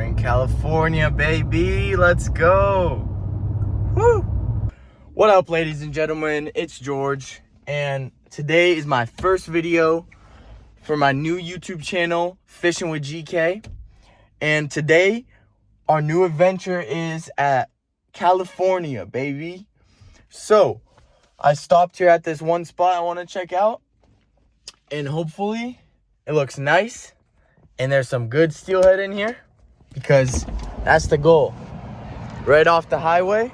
in California, baby. Let's go. Woo! What up, ladies and gentlemen? It's George, and today is my first video for my new YouTube channel, Fishing with GK. And today, our new adventure is at California, baby. So, I stopped here at this one spot I want to check out, and hopefully, it looks nice, and there's some good steelhead in here, because that's the goal. Right off the highway,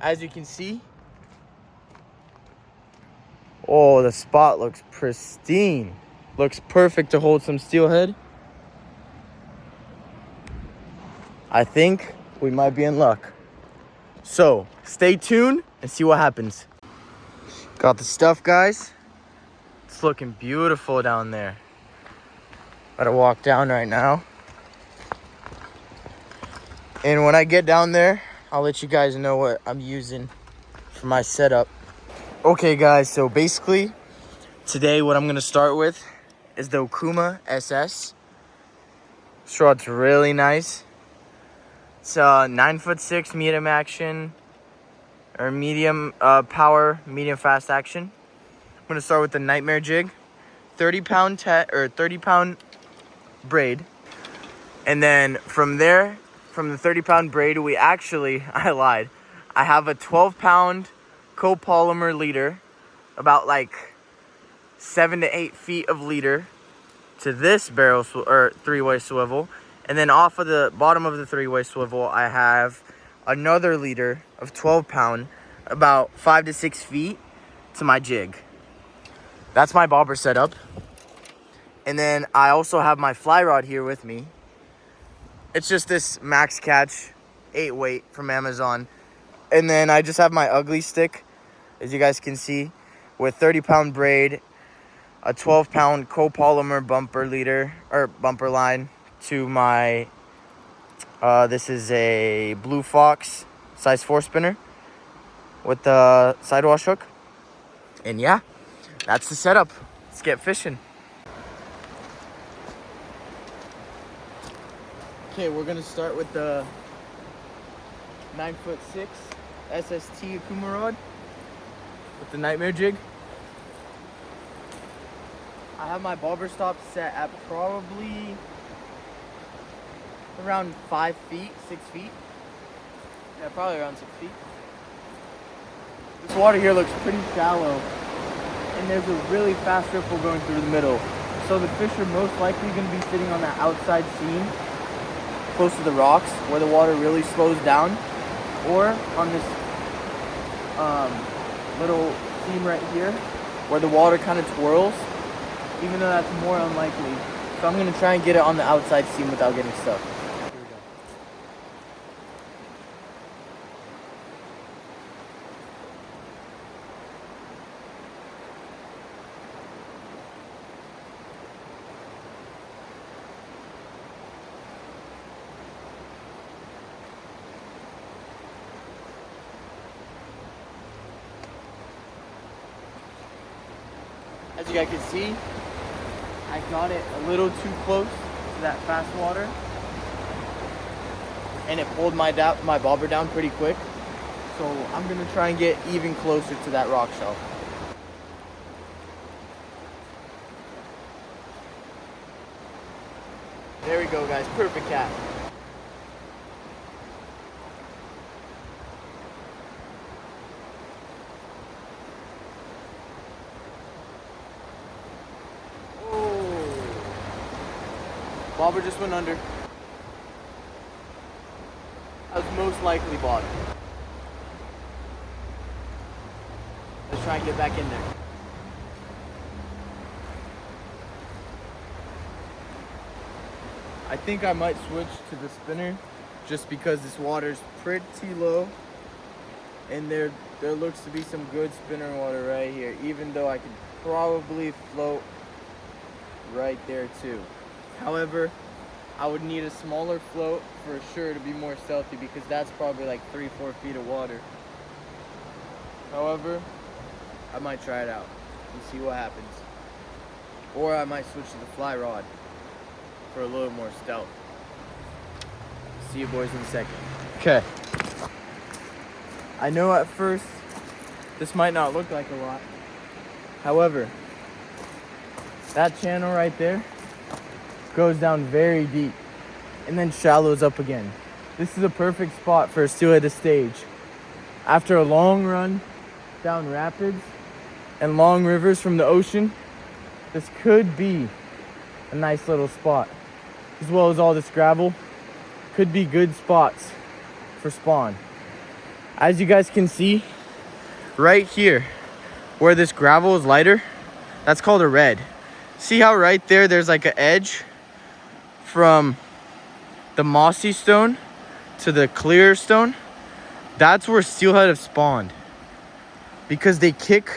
as you can see. Oh, the spot looks pristine. Looks perfect to hold some steelhead. I think we might be in luck. So, stay tuned and see what happens. Got the stuff, guys. It's looking beautiful down there. Gotta walk down right now. And when I get down there, I'll let you guys know what I'm using for my setup. Okay, guys, so basically, today what I'm gonna start with is the Okuma SS. This rod's really nice. It's a 9'6" medium action, or medium power, medium fast action. I'm gonna start with the Nightmare jig, 30-pound 30-pound braid, and then from there, from the 30-pound braid, I lied. I have a 12-pound copolymer leader, about like 7 to 8 feet of leader to this barrel or three-way swivel. And then off of the bottom of the three-way swivel, I have another leader of 12-pound, about 5 to 6 feet to my jig. That's my bobber setup. And then I also have my fly rod here with me. It's just this Max Catch 8-weight from Amazon. And then I just have my ugly stick, as you guys can see, with 30-pound braid, a 12-pound copolymer bumper leader, or bumper line, to my, this is a Blue Fox size 4 spinner with the sidewash hook. And yeah, that's the setup. Let's get fishing. Okay, we're gonna start with the 9'6" SST Okuma rod with the Nightmare jig. I have my bobber stop set at probably around 5 feet, 6 feet. Yeah, probably around 6 feet. This water here looks pretty shallow, and there's a really fast ripple going through the middle. So the fish are most likely going to be sitting on that outside seam, close to the rocks, where the water really slows down, or on this little seam right here, where the water kind of twirls, even though that's more unlikely. So I'm going to try and get it on the outside seam without getting stuck. Here we go. As you guys can see, I got it a little too close to that fast water, and it pulled my bobber down pretty quick. So I'm gonna try and get even closer to that rock shelf. There we go, guys. Perfect cat. Bobber just went under. That was most likely bottom. Let's try and get back in there. I think I might switch to the spinner just because this water's pretty low, and there looks to be some good spinner water right here, even though I could probably float right there too. However, I would need a smaller float for sure to be more stealthy, because that's probably like 3-4 feet of water. However, I might try it out and see what happens. Or I might switch to the fly rod for a little more stealth. see you boys in a second. Okay. I know at first this might not look like a lot. However, that channel right there goes down very deep and then shallows up again. This is a perfect spot for a steelhead stage. After a long run down rapids and long rivers from the ocean, this could be a nice little spot. As well as all this gravel, could be good spots for spawn. As you guys can see, right here, where this gravel is lighter, that's called a red. See how right there, there's like an edge from the mossy stone to the clear stone? That's where steelhead have spawned. Because they kick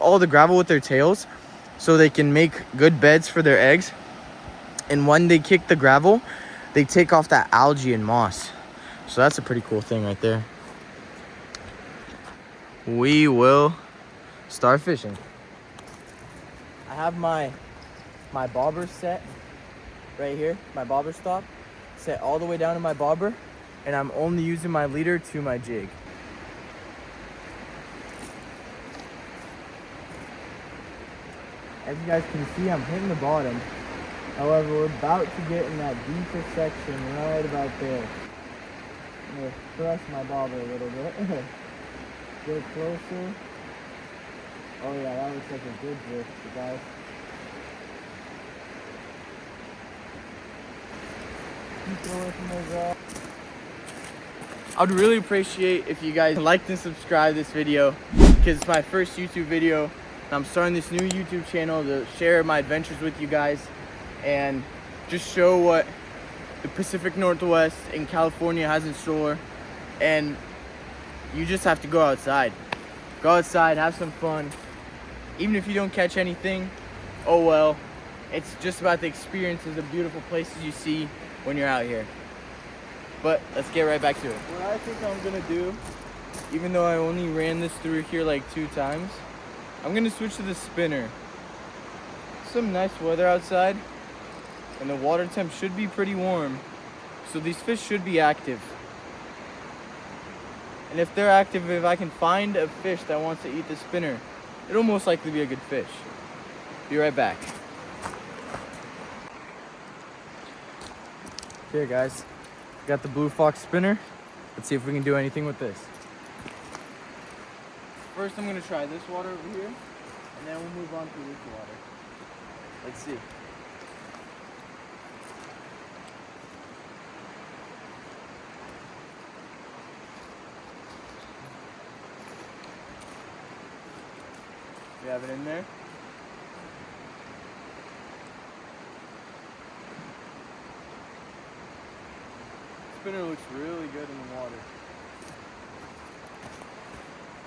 all the gravel with their tails so they can make good beds for their eggs. And when they kick the gravel, they take off that algae and moss. So that's a pretty cool thing right there. We will start fishing. I have my bobber set right here, my bobber stop set all the way down to my bobber, and I'm only using my leader to my jig. As you guys can see, I'm hitting the bottom. However, we're about to get in that deeper section right about there. I'm gonna press my bobber a little bit. Get closer. Oh yeah, that looks like a good drift, you guys. Keep away from those I'd really appreciate if you guys liked and subscribe this video, because it's my first YouTube video. And I'm starting this new YouTube channel to share my adventures with you guys and just show what the Pacific Northwest and California has in store. And you just have to go outside. Go outside, have some fun. Even if you don't catch anything, oh well. It's just about the experiences of beautiful places you see when you're out here. But let's get right back to it. What I think I'm gonna do, even though I only ran this through here like 2 times, I'm gonna switch to the spinner. Some nice weather outside, and the water temp should be pretty warm, so these fish should be active. And if they're active, if I can find a fish that wants to eat the spinner, it'll most likely be a good fish. Be right back. Here guys, got the blue fox spinner. Let's see if we can do anything with this. First I'm gonna try this water over here, and then we'll move on to this water. Let's see. We have it in there. Spinner looks really good in the water.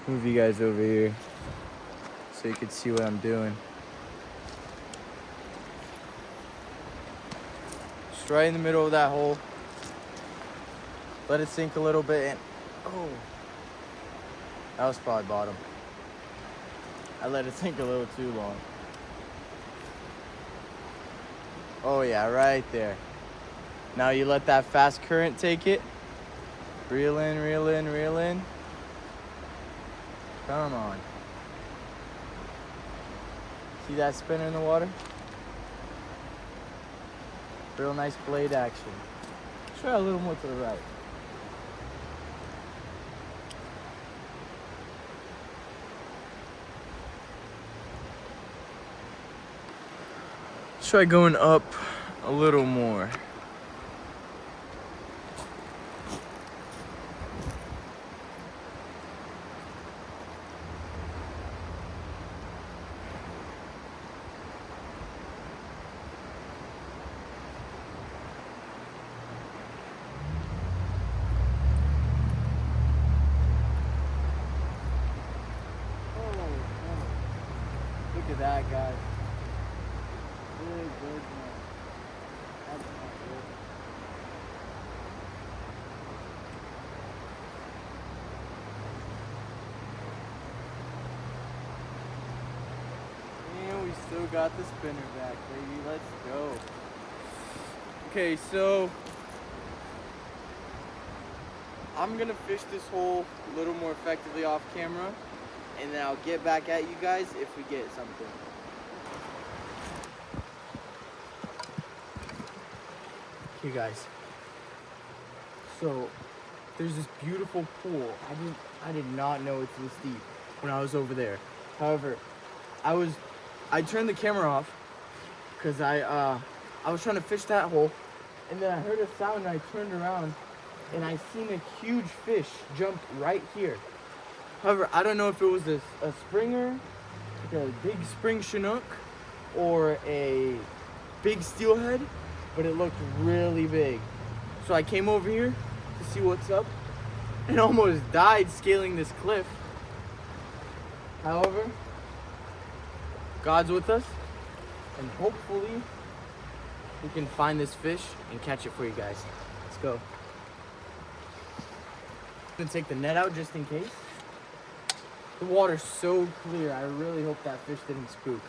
Move you guys over here so you can see what I'm doing. Just right in the middle of that hole. Let it sink a little bit and oh, that was probably bottom. I let it sink a little too long. Oh yeah, right there. Now you let that fast current take it. Reel in, reel in, reel in. Come on. See that spinner in the water? Real nice blade action. Try a little more to the right. Try going up a little more. Look at that, guys. Really good, man. That's not good. And we still got the spinner back, baby. Let's go. Okay, so I'm gonna fish this hole a little more effectively off camera, and then I'll get back at you guys if we get something. Okay guys, so there's this beautiful pool. I did not know it's this deep when I was over there. However, I turned the camera off because I was trying to fish that hole, and then I heard a sound and I turned around and I seen a huge fish jump right here. However, I don't know if it was a springer, like a big spring chinook, or a big steelhead, but it looked really big. So I came over here to see what's up and almost died scaling this cliff. However, God's with us, and hopefully we can find this fish and catch it for you guys. Let's go. I'm gonna take the net out just in case. The water's so clear, I really hope that fish didn't spook.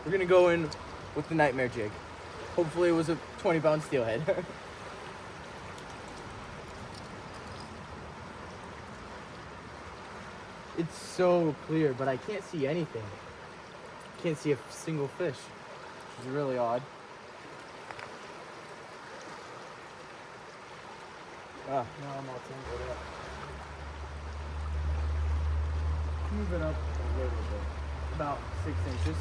We're gonna go in with the nightmare jig. Hopefully it was a 20-pound steelhead. It's so clear, but I can't see anything. Can't see a single fish, which is really odd. Now I'm all tangled up. Move it up a little bit, about 6 inches.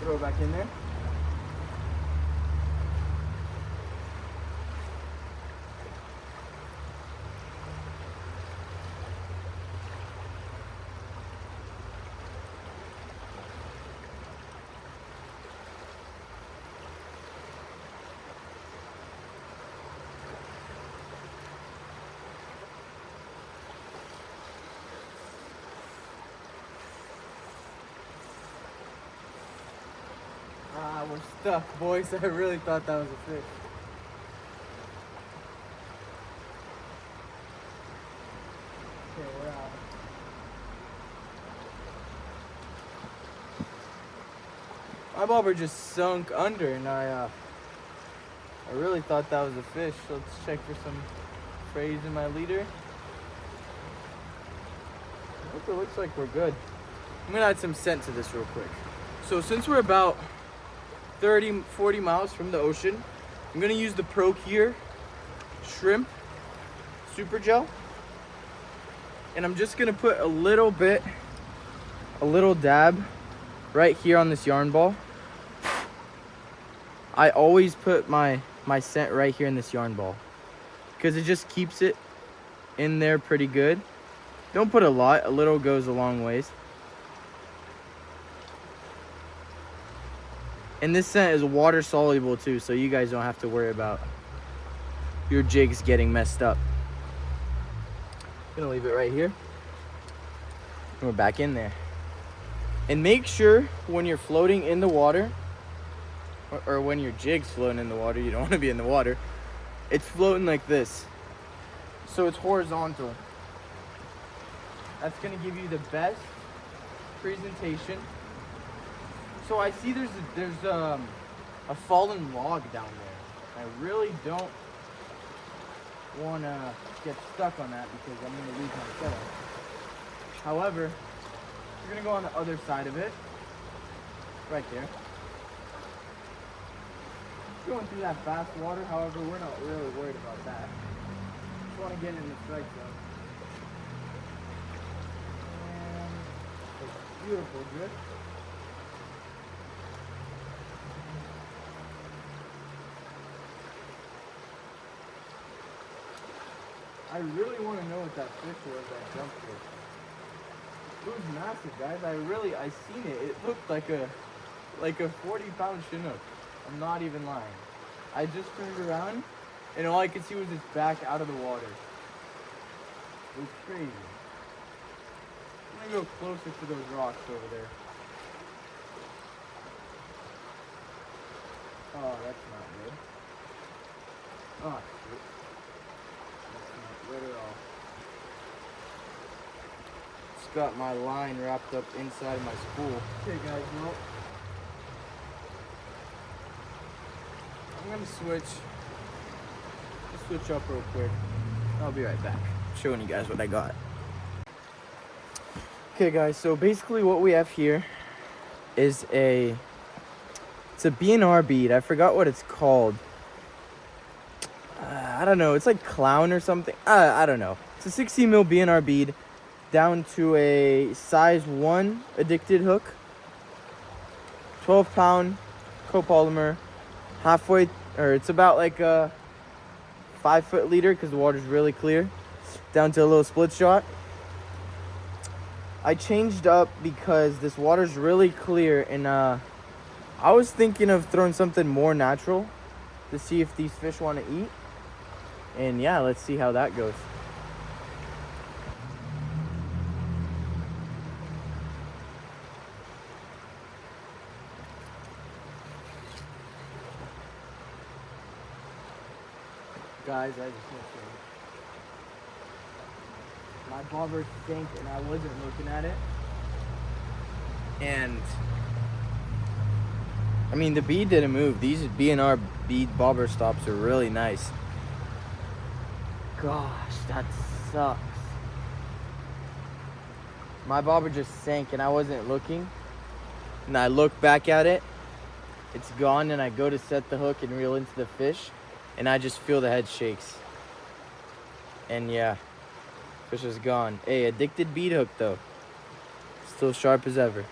Throw it back in there. We're stuck, boys. I really thought that was a fish. Okay, we're out. My bobber just sunk under, and I really thought that was a fish. So let's check for some frays in my leader. I hope it looks like we're good. I'm gonna add some scent to this real quick. So since we're about 30-40 miles from the ocean, I'm gonna use the Procure shrimp super gel, and I'm just gonna put a little dab right here on this yarn ball. I always put my scent right here in this yarn ball because it just keeps it in there pretty good. Don't put a lot, a little goes a long ways. And this scent is water soluble too, so you guys don't have to worry about your jigs getting messed up. I'm gonna leave it right here. And we're back in there. And make sure when you're floating in the water, or when your jig's floating in the water, you don't want to be in the water, it's floating like this. So it's horizontal. That's gonna give you the best presentation. So I see there's a fallen log down there. I really don't want to get stuck on that because I'm going to lose my setup. However, we're going to go on the other side of it, right there. Going through that fast water, however, we're not really worried about that. Just want to get in the strike zone. And it's beautiful, good. I really want to know what that fish was that jumped here. It was massive, guys. I seen it. It looked like a 40-pound chinook. I'm not even lying. I just turned around and all I could see was its back out of the water. It was crazy. I'm gonna go closer to those rocks over there. Oh, that's not good. Oh, shit. That's not good at all. just got my line wrapped up inside my spool. Okay guys, well, I'm gonna switch up real quick. I'll be right back, showing you guys what I got. Okay guys, so basically what we have here is it's a BNR bead. I forgot what it's called. I don't know, it's like clown or something. I don't know. It's a 16 mil BNR bead down to a size 1 addicted hook. 12 pound copolymer, halfway, or it's about like a 5 foot leader because the water's really clear, down to a little split shot. I changed up because this water's really clear, and I was thinking of throwing something more natural to see if these fish want to eat. And yeah, let's see how that goes. Guys, I just want to say, my bobber sank and I wasn't looking at it. And I mean, the bead didn't move. These BNR bead bobber stops are really nice. Gosh, that sucks. My bobber just sank and I wasn't looking. And I look back at it, it's gone, and I go to set the hook and reel into the fish, and I just feel the head shakes. And yeah, fish is gone. Hey, addicted bead hook though. Still sharp as ever.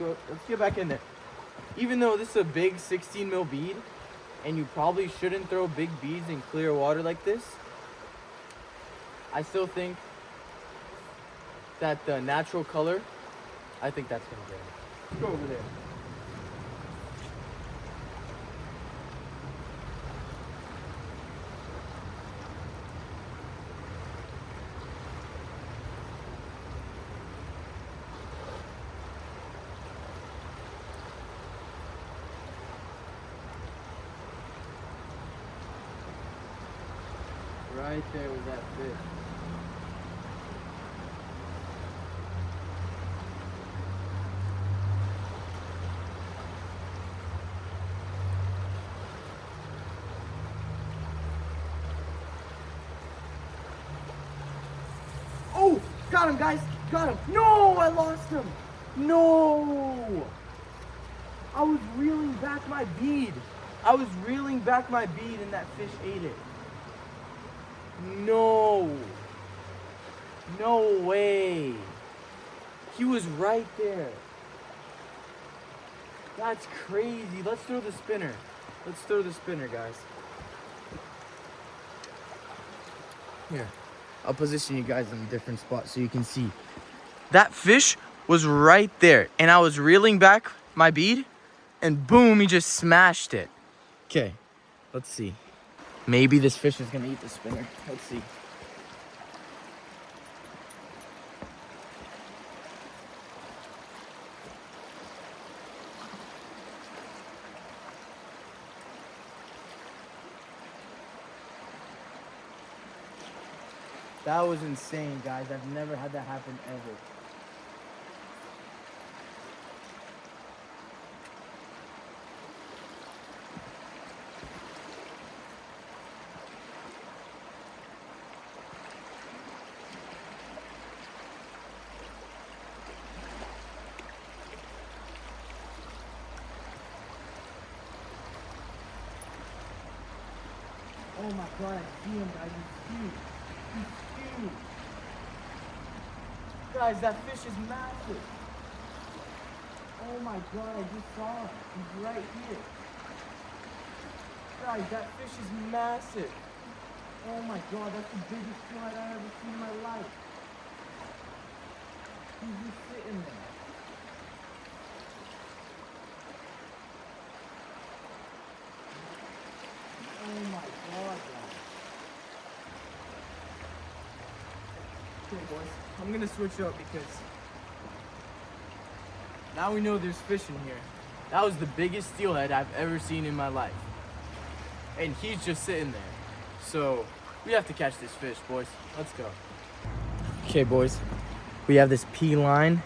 Let's get back in there. Even though this is a big 16 mil bead, and you probably shouldn't throw big beads in clear water like this, I still think that the natural color, I think that's gonna get it. Let's go over there. Right there was that fish. Oh, got him, guys. Got him. No, I lost him. No. I was reeling back my bead. And that fish ate it. No. No way. He was right there. That's crazy. Let's throw the spinner. Guys. Here. I'll position you guys in a different spot so you can see. That fish was right there, and I was reeling back my bead, and boom, he just smashed it. Okay, let's see. Maybe this fish is gonna eat the spinner. Let's see. That was insane, guys. I've never had that happen ever. Oh my god, I see him, guys. He's huge. He's huge. Guys, that fish is massive. Oh my god, I just saw him. He's right here. Guys, that fish is massive. Oh my god, that's the biggest fly I've ever seen in my life. He's just sitting there. Oh my god, guys. Okay, boys, I'm gonna switch up because now we know there's fish in here. That was the biggest steelhead I've ever seen in my life. And he's just sitting there. So we have to catch this fish, boys. Let's go. Okay, boys. We have this P line,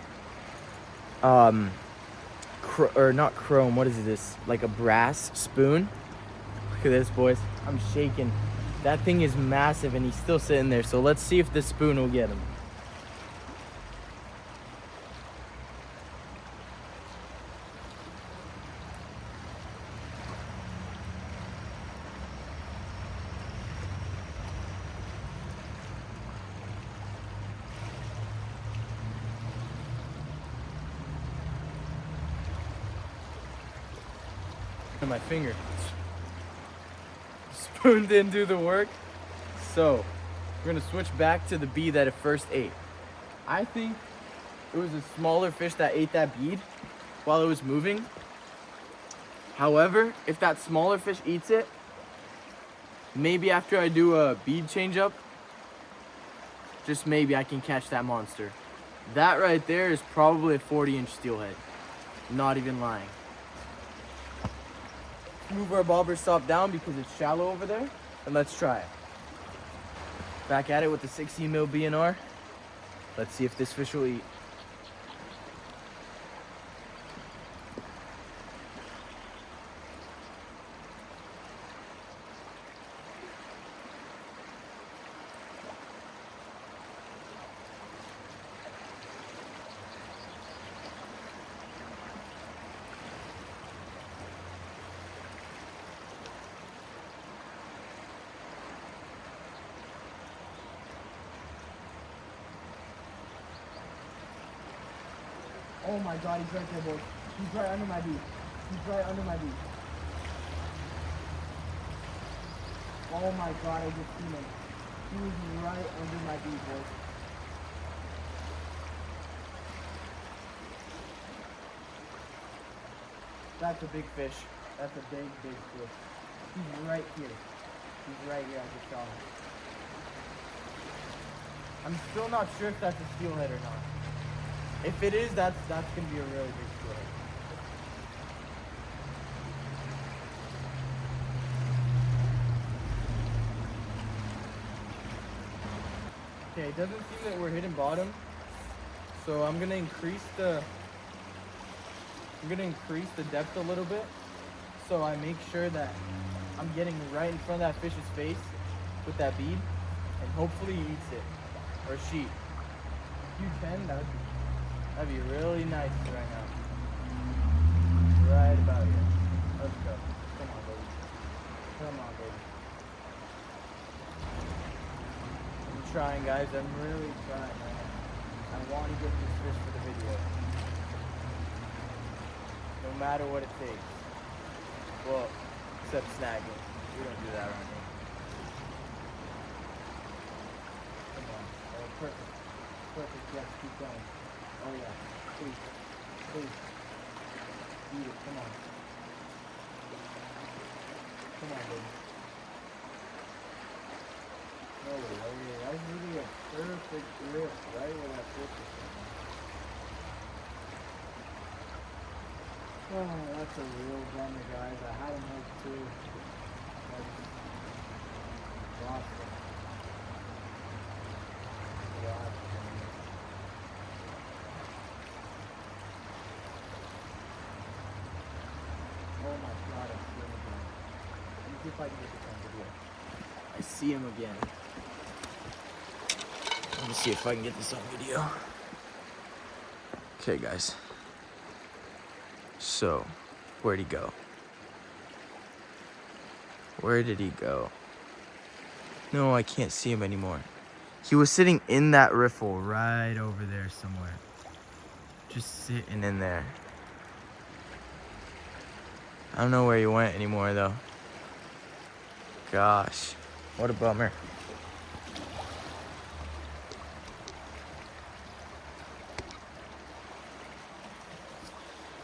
or not chrome, what is this? Like a brass spoon. Look at this, boys. I'm shaking. That thing is massive and he's still sitting there. So let's see if this spoon will get him. My finger. Spoon didn't do the work. So we're gonna switch back to the bead that it first ate. I think it was a smaller fish that ate that bead while it was moving. However, if that smaller fish eats it, maybe after I do a bead change up, just maybe I can catch that monster. That right there is probably a 40-inch steelhead. Not even lying. Move our bobber stop down because it's shallow over there, and let's try it. Back at it with the 16 mil BNR. Let's see if this fish will eat. Oh my God, he's right there, boys. He's right under my beak. He's right under my beak. Oh my God, I just seen him. He was right under my beak, boys. That's a big fish. That's a big, big fish. He's right here. He's right here. I just saw him. I'm still not sure if that's a steelhead or not. If it is, that's gonna be a really big steelhead. Okay, it doesn't seem that we're hitting bottom, so I'm gonna increase the depth a little bit, so I make sure that I'm getting right in front of that fish's face with that bead, and hopefully he eats it or she. If you can, that'd be really nice right now. Right about here. Let's go. Come on, baby. Come on, baby. I'm trying, guys. I'm really trying, man. I want to get this fish for the video. No matter what it takes. Well, except snagging. We don't do that around here. Come on. Oh, perfect. Perfect. Yes, keep going. Oh yeah, please, please, eat it, come on. Come on, baby. No way, oh yeah, that's really a perfect grip, right where that fish is from. Oh, that's a real bummer, guys. I had him hooked too. Lost him. Lost him. Oh my God, I see him again. Let me see if I can get this on video. I see him again. Let me see if I can get this on video. Okay, guys. So, where'd he go? Where did he go? No, I can't see him anymore. He was sitting in that riffle right over there somewhere. Just sitting in there. I don't know where he went anymore though. Gosh, what a bummer.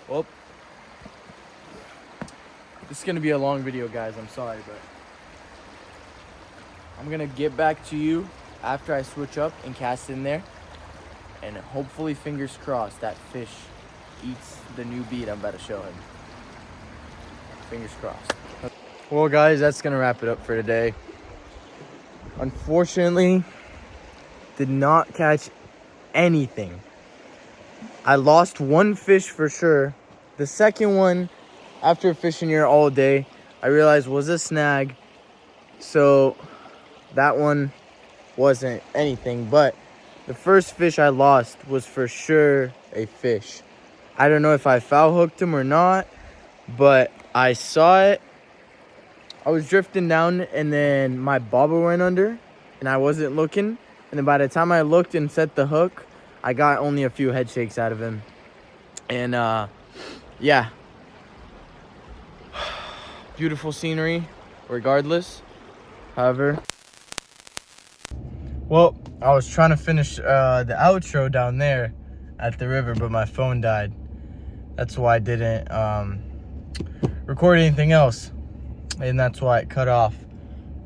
Well, this is gonna be a long video, guys. I'm sorry, but I'm gonna get back to you after I switch up and cast in there. And hopefully, fingers crossed, that fish eats the new bead I'm about to show him. Fingers crossed. Well, guys, that's gonna wrap it up for today. Unfortunately, did not catch anything. I lost one fish for sure. The second one, after fishing here all day, I realized was a snag. So that one wasn't anything. But the first fish I lost was for sure a fish. I don't know if I foul hooked him or not, but I saw it. I was drifting down and then my bobber went under and I wasn't looking. And then by the time I looked and set the hook, I got only a few head shakes out of him. And yeah, beautiful scenery regardless. However, well, I was trying to finish the outro down there at the river, but my phone died. That's why I didn't record anything else, and that's why it cut off.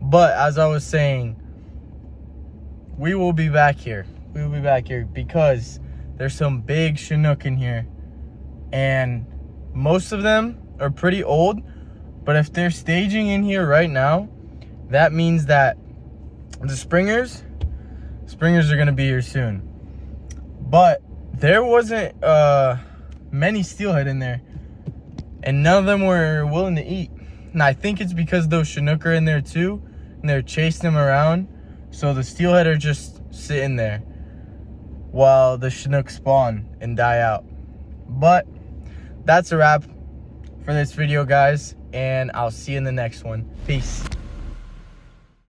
But as I was saying, we will be back here. We will be back here because there's some big Chinook in here, and most of them are pretty old. But if they're staging in here right now, that means that the springers are gonna be here soon. But there wasn't many steelhead in there, and none of them were willing to eat. And I think it's because those Chinook are in there too, and they're chasing them around. So the steelhead are just sitting there while the Chinook spawn and die out. But that's a wrap for this video, guys, and I'll see you in the next one. Peace.